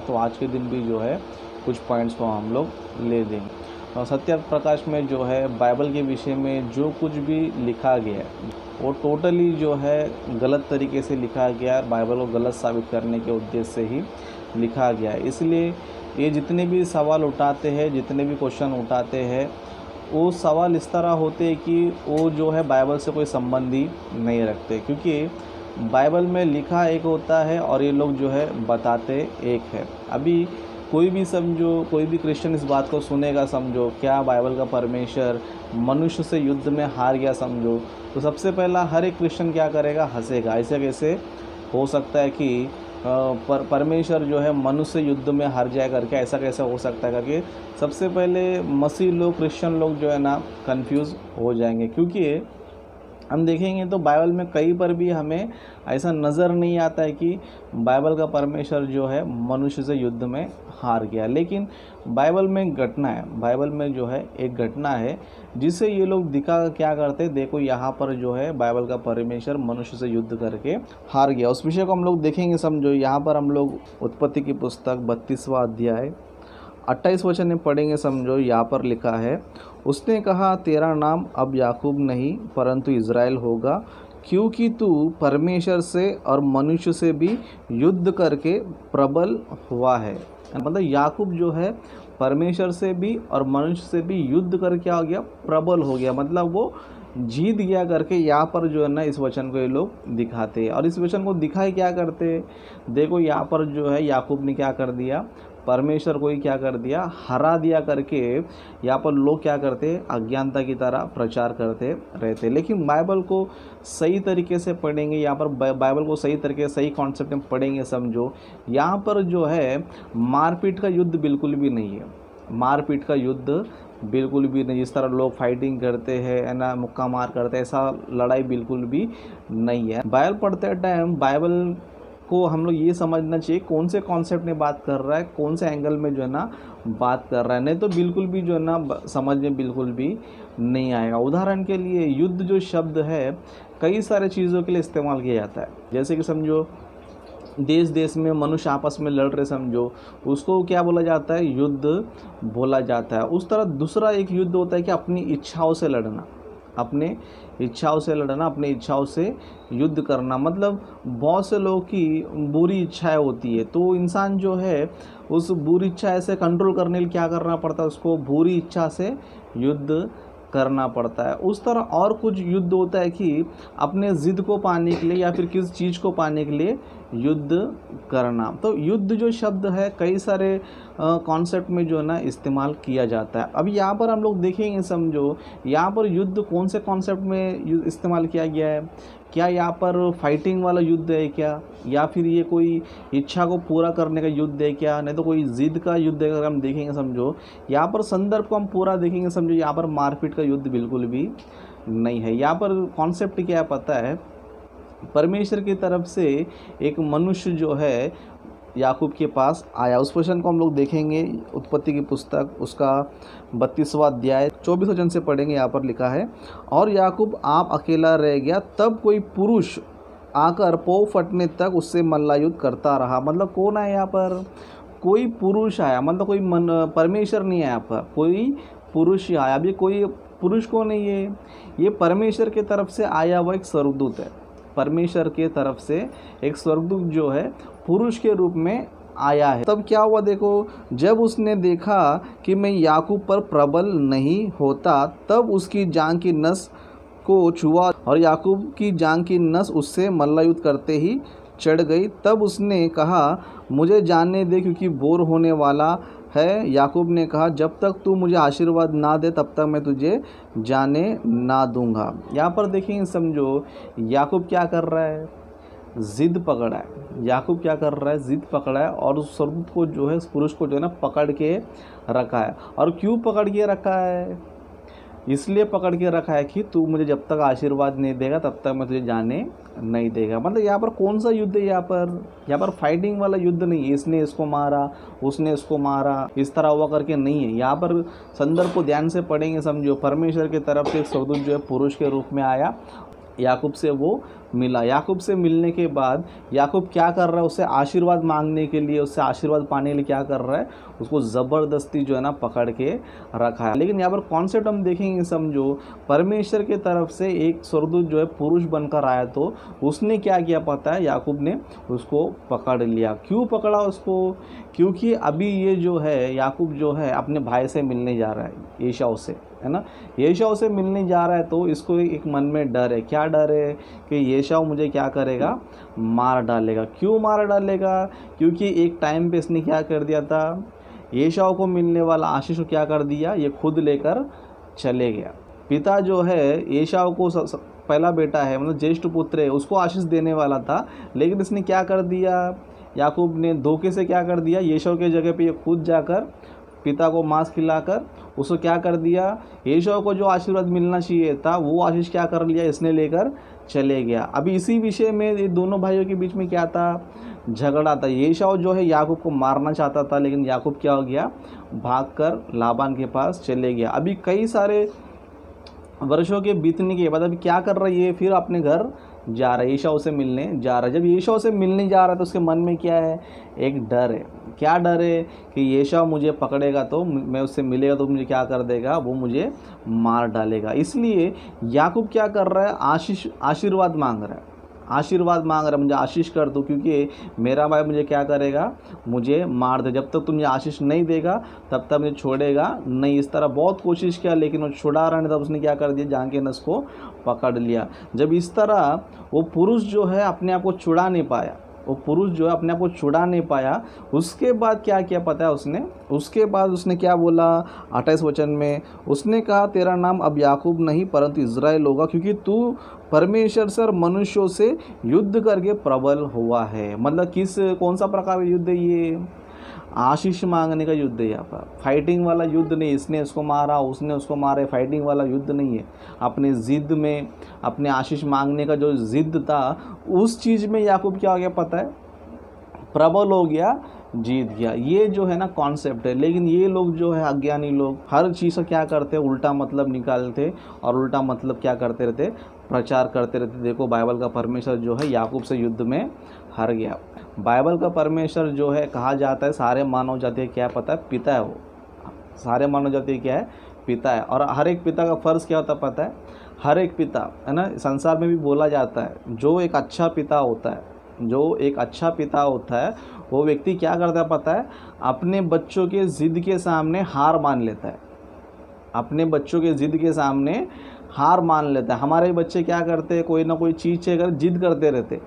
तो आज के दिन भी जो है कुछ पॉइंट्स को हम लोग ले देंगे। और सत्य प्रकाश में जो है बाइबल के विषय में जो कुछ भी लिखा गया है वो टोटली जो है गलत तरीके से लिखा गया है, बाइबल को गलत साबित करने के उद्देश्य से ही लिखा गया है। इसलिए ये जितने भी सवाल उठाते हैं, जितने भी क्वेश्चन उठाते हैं, वो सवाल इस तरह होते हैं कि वो जो है बाइबल से कोई संबंध ही नहीं रखते, क्योंकि बाइबल में लिखा एक होता है और ये लोग जो है बताते एक है। अभी कोई भी समझो, कोई भी क्रिश्चियन इस बात को सुनेगा, समझो क्या बाइबल का परमेश्वर मनुष्य से युद्ध में हार गया समझो, तो सबसे पहला हर एक क्रिश्चियन क्या करेगा, हंसेगा। ऐसे कैसे हो सकता है कि परमेश्वर जो है मनुष्य युद्ध में हार जाए करके, ऐसा कैसे हो सकता है करके सबसे पहले मसीह लोग, क्रिश्चियन लोग जो है ना कंफ्यूज हो जाएंगे। क्योंकि हम देखेंगे तो बाइबल में कहीं पर भी हमें ऐसा नज़र नहीं आता है कि बाइबल का परमेश्वर जो है मनुष्य से युद्ध में हार गया। लेकिन बाइबल में घटना है, बाइबल में जो है एक घटना है जिसे ये लोग दिखा क्या करते हैं, देखो यहाँ पर जो है बाइबल का परमेश्वर मनुष्य से युद्ध करके हार गया। उस विषय को हम लोग देखेंगे। समझो यहाँ पर हम लोग उत्पत्ति की पुस्तक 32वां अध्याय 28 वचन में पढ़ेंगे। समझो यहाँ पर लिखा है, उसने कहा तेरा नाम अब याकूब नहीं परंतु इज़राइल होगा, क्योंकि तू परमेश्वर से और मनुष्य से भी युद्ध करके प्रबल हुआ है। मतलब याकूब जो है परमेश्वर से भी और मनुष्य से भी युद्ध करके आ गया, प्रबल हो गया, मतलब वो जीत गया करके यहाँ पर जो है ना इस वचन को ये लोग दिखाते हैं। और इस वचन को दिखाए क्या करते, देखो यहाँ पर जो है याकूब ने क्या कर दिया, परमेश्वर को ही क्या कर दिया, हरा दिया करके यहाँ पर लोग क्या करते, अज्ञानता की तरह प्रचार करते रहते। लेकिन बाइबल को सही तरीके से पढ़ेंगे, यहाँ पर बाइबल को सही तरीके से सही कॉन्सेप्ट में पढ़ेंगे, समझो यहाँ पर जो है मारपीट का युद्ध बिल्कुल भी नहीं है, मारपीट का युद्ध बिल्कुल भी नहीं। जिस तरह लोग फाइटिंग करते हैं, है ना, मुक्का मार करते हैं, ऐसा लड़ाई बिल्कुल भी नहीं है। बाइबल पढ़ते टाइम बाइबल को हम लोग ये समझना चाहिए कौन से कॉन्सेप्ट में बात कर रहा है, कौन से एंगल में जो है ना बात कर रहा है, नहीं तो बिल्कुल भी जो है ना समझ में बिल्कुल भी नहीं आएगा। उदाहरण के लिए युद्ध जो शब्द है कई सारे चीज़ों के लिए इस्तेमाल किया जाता है। जैसे कि समझो देश देश में मनुष्य आपस में लड़ रहे, समझो उसको क्या बोला जाता है, युद्ध बोला जाता है। उस तरह दूसरा एक युद्ध होता है कि अपनी इच्छाओं से लड़ना, अपने इच्छाओं से लड़ना, अपनी इच्छाओं से युद्ध करना। मतलब बहुत से लोगों की बुरी इच्छाएं होती है, तो इंसान जो है उस बुरी इच्छा ऐसे कंट्रोल करने के लिए क्या करना पड़ता है, उसको बुरी इच्छा से युद्ध करना पड़ता है। उस तरह और कुछ युद्ध होता है कि अपने ज़िद को पाने के लिए या फिर किसी चीज़ को पाने के लिए युद्ध करना। तो युद्ध जो शब्द है कई सारे कॉन्सेप्ट में जो है ना इस्तेमाल किया जाता है। अब यहाँ पर हम लोग देखेंगे, समझो यहाँ पर युद्ध कौन से कॉन्सेप्ट में इस्तेमाल किया गया है, क्या यहाँ पर फाइटिंग वाला युद्ध है क्या, या फिर ये कोई इच्छा को पूरा करने का युद्ध है क्या, नहीं तो कोई ज़िद का युद्ध है। अगर हम देखेंगे समझो यहाँ पर संदर्भ को हम पूरा देखेंगे, समझो यहाँ पर मारपीट का युद्ध बिल्कुल भी नहीं है। यहाँ पर कॉन्सेप्ट क्या पता है, परमेश्वर की तरफ से एक मनुष्य जो है याकूब के पास आया। उस वचन को हम लोग देखेंगे, उत्पत्ति की पुस्तक उसका 32वां अध्याय 24 वचन से पढ़ेंगे। यहाँ पर लिखा है, और याकूब आप अकेला रह गया, तब कोई पुरुष आकर पौ फटने तक उससे मल्लायुद्ध करता रहा। मतलब कौन आया यहाँ पर, कोई पुरुष आया, मतलब कोई परमेश्वर नहीं आया, पर कोई पुरुष आया। अभी कोई पुरुष को नहीं है, ये परमेश्वर की तरफ से आया हुआ एक स्वर्गदूत है। परमेश्वर के तरफ से एक स्वर्गदूत जो है पुरुष के रूप में आया है। तब क्या हुआ, देखो जब उसने देखा कि मैं याकूब पर प्रबल नहीं होता, तब उसकी जांघ की नस को छुआ और याकूब की जांघ की नस उससे मल्लायुद्ध करते ही चढ़ गई। तब उसने कहा मुझे जानने दे क्योंकि बोर होने वाला है। याकूब ने कहा जब तक तू मुझे आशीर्वाद ना दे तब तक मैं तुझे जाने ना दूंगा। यहाँ पर देखेंगे, समझो याकूब क्या कर रहा है, ज़िद पकड़ा है। याकूब क्या कर रहा है, ज़िद पकड़ा है और उस स्वर्गदूत को जो है, उस पुरुष को जो है ना पकड़ के रखा है। और क्यों पकड़ के रखा है, इसलिए पकड़ के रखा है कि तू मुझे जब तक आशीर्वाद नहीं देगा तब तक मैं तुझे जाने नहीं देगा। मतलब यहाँ पर कौन सा युद्ध है, यहाँ पर फाइटिंग वाला युद्ध नहीं है, इसने इसको मारा उसने इसको मारा इस तरह हुआ करके नहीं है। यहाँ पर संदर्भ को ध्यान से पढ़ेंगे, समझो परमेश्वर की तरफ से एक स्वर्गदूत जो है पुरुष के रूप में आया याकूब से वो मिला। याकूब से मिलने के बाद याकूब क्या कर रहा है, उससे आशीर्वाद मांगने के लिए, उससे आशीर्वाद पाने के लिए क्या कर रहा है, उसको ज़बरदस्ती जो है ना पकड़ के रखा है। लेकिन यहाँ पर कॉन्सेप्ट हम देखेंगे, समझो, परमेश्वर के तरफ से एक स्वर्गदूत जो है पुरुष बनकर आया, तो उसने क्या किया पता है, याकूब ने उसको पकड़ लिया। क्यों पकड़ा उसको? क्योंकि अभी ये जो है याकूब जो है अपने भाई से मिलने जा रहा है, एसाव से, है ना। एसाव से मिलने जा रहा है तो इसको एक मन में डर है। क्या डर है? कि एसाव मुझे क्या करेगा, मार डालेगा। क्यों मार डालेगा? क्योंकि एक टाइम पे इसने क्या कर दिया था, एसाव को मिलने वाला आशीष को क्या कर दिया, ये खुद लेकर चले गया। पिता जो है एसाव को पहला बेटा है, मतलब ज्येष्ठ पुत्र है, उसको आशीष देने वाला था, लेकिन इसने क्या कर दिया, याकूब ने धोखे से क्या कर दिया, एसाव के जगह पे ये खुद जाकर पिता को मांस खिलाकर उसको क्या कर दिया, एसाव को जो आशीर्वाद मिलना चाहिए था वो आशीष क्या कर लिया, इसने लेकर चले गया। अभी इसी विषय में ये दोनों भाइयों के बीच में क्या था, झगड़ा था। एसाव जो है याकूब को मारना चाहता था, लेकिन याकूब क्या हो गया, भागकर लाबान के पास चले गया। अभी कई सारे वर्षों के बीतने के बाद अभी क्या कर रही है, फिर अपने घर जा रहा है, एसाव से मिलने जा रहा है। जब एसाव से मिलने जा रहा है तो उसके मन में क्या है, एक डर है। क्या डर है? कि एसाव मुझे पकड़ेगा तो, मैं उससे मिलेगा तो मुझे क्या कर देगा, वो मुझे मार डालेगा। इसलिए याकूब क्या कर रहा है, आशीर्वाद मांग रहा है, आशीर्वाद मांग रहा है, मुझे आशीष कर दो, क्योंकि मेरा भाई मुझे क्या करेगा, मुझे मार दे। जब तक तुम मुझे आशीष नहीं देगा तब तक मुझे छोड़ेगा नहीं। इस तरह बहुत कोशिश किया, लेकिन वो छुड़ा रहा नहीं, तब उसने क्या कर दिया, जाके न उसको पकड़ लिया। जब इस तरह वो पुरुष जो है अपने आप को छुड़ा नहीं पाया, वो पुरुष जो है अपने आप को छुड़ा नहीं पाया, उसके बाद क्या किया पता है उसने, उसके बाद उसने क्या बोला 28 वचन में, उसने कहा तेरा नाम अब याकूब नहीं परंतु इज़राइल होगा, क्योंकि तू परमेश्वर से और मनुष्यों से युद्ध करके प्रबल हुआ है। मतलब कौन सा प्रकार का युद्ध है ये, आशीष मांगने का युद्ध है। यहाँ पर फाइटिंग वाला युद्ध नहीं, इसने उसको मारा उसने उसको मारा, फाइटिंग वाला युद्ध नहीं है। अपने ज़िद में, अपने आशीष मांगने का जो ज़िद था, उस चीज़ में याकूब क्या हो गया पता है, प्रबल हो गया, जीत गया। ये जो है ना कॉन्सेप्ट है। लेकिन ये लोग जो है अज्ञानी लोग हर चीज़ का क्या करते हैं, उल्टा मतलब निकालते और उल्टा मतलब क्या करते रहते, प्रचार करते रहते। देखो बाइबल का परमेश्वर जो है याकूब से युद्ध में हार गया। बाइबल का परमेश्वर जो है कहा जाता है सारे मानव जाति क्या पता है, पिता है। वो सारे मानव जाति क्या है, पिता है। और हर एक पिता का फ़र्ज़ क्या होता है पता है, हर एक पिता है ना, संसार में भी बोला जाता है जो एक अच्छा पिता होता है, जो एक अच्छा पिता होता है, वो व्यक्ति क्या करता है पता है, अपने बच्चों के ज़िद के सामने हार मान लेता है। अपने बच्चों के ज़िद के सामने हार मान लेता है। हमारे बच्चे क्या करते हैं, कोई ना कोई चीज़ चाहिए जिद करते रहते,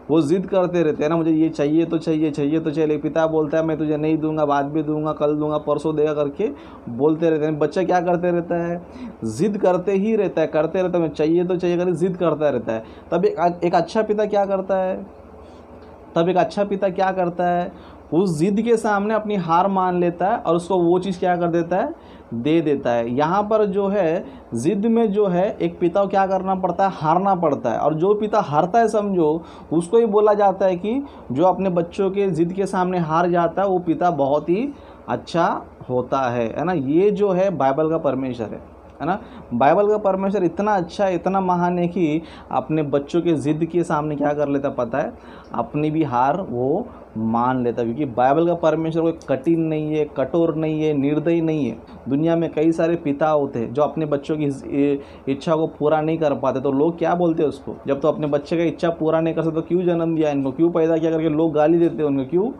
वो ज़िद करते रहते हैं ना, मुझे ये चाहिए तो चाहिए, चाहिए तो चाहिए। पिता बोलता है मैं तुझे नहीं दूंगा, बाद में दूंगा, कल दूंगा, परसों देगा करके बोलते रहते हैं। बच्चा क्या करते रहता है, ज़िद करते ही रहता है, करते रहता है, चाहिए तो चाहिए करके ज़िद करता रहता है। तब एक अच्छा पिता क्या करता है, तब एक अच्छा पिता क्या करता है, उस ज़िद के सामने अपनी हार मान लेता है और उसको वो चीज़ क्या कर देता है, दे देता है। यहाँ पर जो है ज़िद में जो है एक पिता को क्या करना पड़ता है, हारना पड़ता है। और जो पिता हारता है समझो, उसको ही बोला जाता है कि जो अपने बच्चों के ज़िद के सामने हार जाता है वो पिता बहुत ही अच्छा होता है ना। ये जो है बाइबल का परमेश्वर है ना। बाइबल का परमेश्वर इतना अच्छा है, इतना महान है कि अपने बच्चों के ज़िद के सामने क्या कर लेता पता है, अपनी भी हार वो मान लेता। क्योंकि बाइबल का परमेश्वर कोई कठिन नहीं है, कठोर नहीं है, निर्दयी नहीं है। दुनिया में कई सारे पिता होते हैं जो अपने बच्चों की इच्छा को पूरा नहीं कर पाते, तो लोग क्या बोलते हैं उसको, जब तो अपने बच्चे का इच्छा पूरा नहीं कर सकते तो क्यों जन्म दिया इनको, क्यों पैदा किया करके लोग गाली देते हैं उनको। क्यों?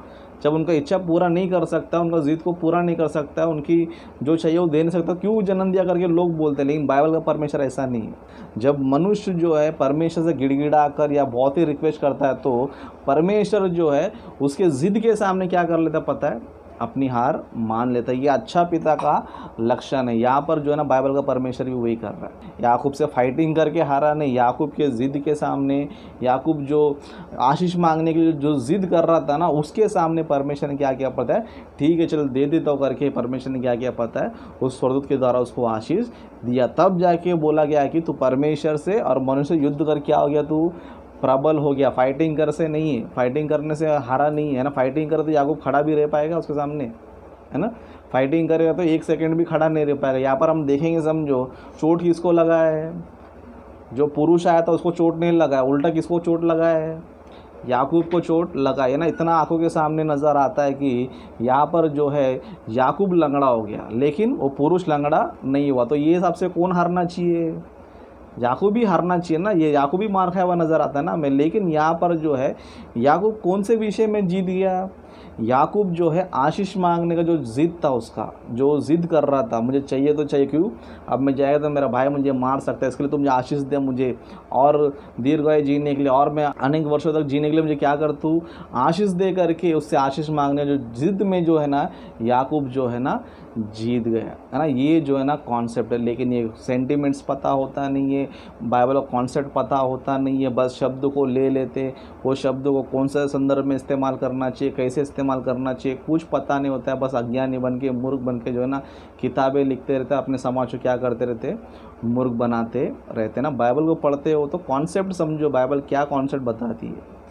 जब उनका इच्छा पूरा नहीं कर सकता, उनका ज़िद को पूरा नहीं कर सकता, उनकी जो चाहिए वो दे नहीं सकता, क्यों जन्म दिया करके लोग बोलते हैं। लेकिन बाइबल का परमेश्वर ऐसा नहीं है। जब मनुष्य जो है परमेश्वर से गिड़गिड़ा कर या बहुत ही रिक्वेस्ट करता है, तो परमेश्वर जो है उसके ज़िद के सामने क्या कर लेता पता है, अपनी हार मान लेता है। ये अच्छा पिता का लक्षण है। यहाँ पर जो है ना बाइबल का परमेश्वर भी वही कर रहा है। याकूब से फाइटिंग करके हारा नहीं, याकूब के ज़िद के सामने, याकूब जो आशीष मांगने के लिए जो ज़िद कर रहा था ना, उसके सामने परमेश्वर ने क्या किया पता है, ठीक है चल दे देता हूँ करके परमेश्वर ने क्या किया पता है, उस स्वर्गदूत के द्वारा उसको आशीष दिया। तब जाके बोला गया कि तू परमेश्वर से और मनुष्य युद्ध कर क्या हो गया, तू प्रबल हो गया। फाइटिंग कर से नहीं है, फाइटिंग करने से हारा नहीं है ना। फाइटिंग करे तो याकूब खड़ा भी रह पाएगा उसके सामने, है ना। फाइटिंग करेगा तो एक सेकंड भी खड़ा नहीं रह पाएगा। यहाँ पर हम देखेंगे, समझो चोट किसको लगा है, जो पुरुष आया था उसको चोट नहीं लगा है, उल्टा किसको चोट लगा है, याकूब को चोट लगा है ना। इतना आंखों के सामने नज़र आता है कि यहाँ पर जो है याकूब लंगड़ा हो गया, लेकिन वो पुरुष लंगड़ा नहीं हुआ। तो ये सबसे कौन हारना चाहिए, याकूब ही हारना चाहिए ना। ये याकूब ही मार खाया हुआ नज़र आता है ना हमें। लेकिन यहाँ पर जो है याकूब कौन से विषय में जीत गया, याकूब जो है आशीष मांगने का जो ज़िद था, उसका जो ज़िद कर रहा था, मुझे चाहिए तो चाहिए, क्यों अब मैं जाएगा तो मेरा भाई मुझे मार सकता है, इसके लिए तुम मुझे आशीष दे, मुझे और दीर्घायु जीने के लिए, और मैं अनेक वर्षों तक जीने के लिए मुझे क्या कर, तू आशीष दे करके उससे आशीष मांगने जो ज़िद में जो है ना याकूब जो है ना जीत गया, है ना। ये जो है ना कॉन्सेप्ट है। लेकिन ये सेंटिमेंट्स पता होता नहीं है, बाइबल का कॉन्सेप्ट पता होता नहीं है, बस शब्द को ले लेते, वो शब्द को कौन सा संदर्भ में इस्तेमाल करना चाहिए, कैसे इस्तेमाल करना चाहिए, कुछ पता नहीं होता है। बस अज्ञानी बन के, मूर्ख बन के जो है ना किताबें लिखते रहते, अपने समाज को क्या करते रहते, मूर्ख बनाते रहते ना। बाइबल को पढ़ते हो तो कॉन्सेप्ट समझो, बाइबल क्या कॉन्सेप्ट बताती है।